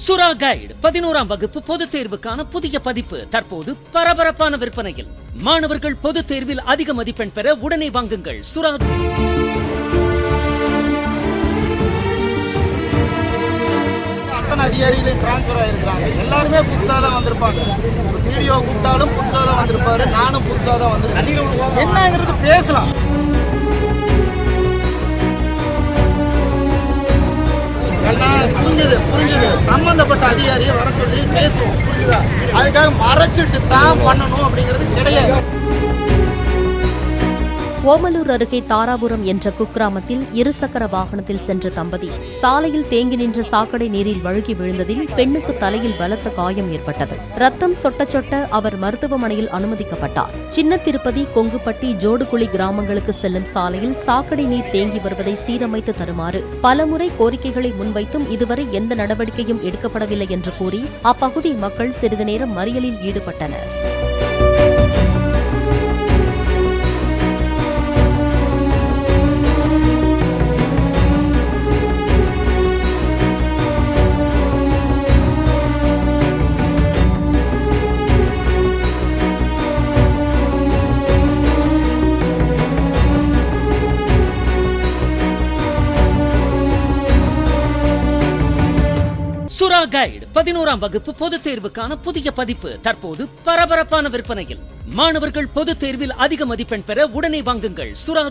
சுறா கைடு 11ஆம் வகுப்பு பொதுத் தேர்வுக்கான புதிய பதிப்பு தற்போது பரபரப்பான விற்பனையில். மாணவர்கள் பொதுத் தேர்வில் அதிக மதிப்பெண் பெற உடனே வாங்குங்கள். சுறா அதிகாரிகள் டிரான்ஸ்பர் ஆயிருக்கிறாங்க. எல்லாருமே புதுசாக தான் வந்திருப்பாங்க. வீடியோ கூப்பிட்டாலும் புதுசாக தான் வந்திருப்பாரு. நானும் புதுசாக தான் வந்திருக்கேன். என்னங்கிறது பேசலாம். புரிஞ்சது. சம்பந்தப்பட்ட அதிகாரியை வர சொல்லி பேசுவோம். புரியுதா? அதுக்காக மறைச்சிட்டு தான் பண்ணணும் அப்படிங்கிறது கிடையாது. ஓமலூர் அருகே தாராபுரம் என்ற குக்கிராமத்தில் இருசக்கர வாகனத்தில் சென்ற தம்பதி சாலையில் தேங்கி நின்ற சாக்கடை நீரில் வழுகி விழுந்ததில் பெண்ணுக்கு தலையில் பலத்த காயம் ஏற்பட்டது. ரத்தம் சொட்ட சொட்ட அவர் மருத்துவமனையில் அனுமதிக்கப்பட்டார். சின்ன திருப்பதி, கொங்குப்பட்டி, ஜோடுகுழி கிராமங்களுக்கு செல்லும் சாலையில் சாக்கடை நீர் தேங்கி வருவதை சீரமைத்து தருமாறு பலமுறை கோரிக்கைகளை முன்வைத்தும் இதுவரை எந்த நடவடிக்கையும் எடுக்கப்படவில்லை என்று கூறி அப்பகுதி மக்கள் சிறிது நேரம் மறியலில் ஈடுபட்டனர். சுறா கைடு 11ஆம் வகுப்பு பொதுத் தேர்வுக்கான புதிய பதிப்பு தற்போது பரபரப்பான விற்பனையில். மாணவர்கள் பொதுத் தேர்வில் அதிக மதிப்பெண் பெற உடனே வாங்குங்கள். சுறா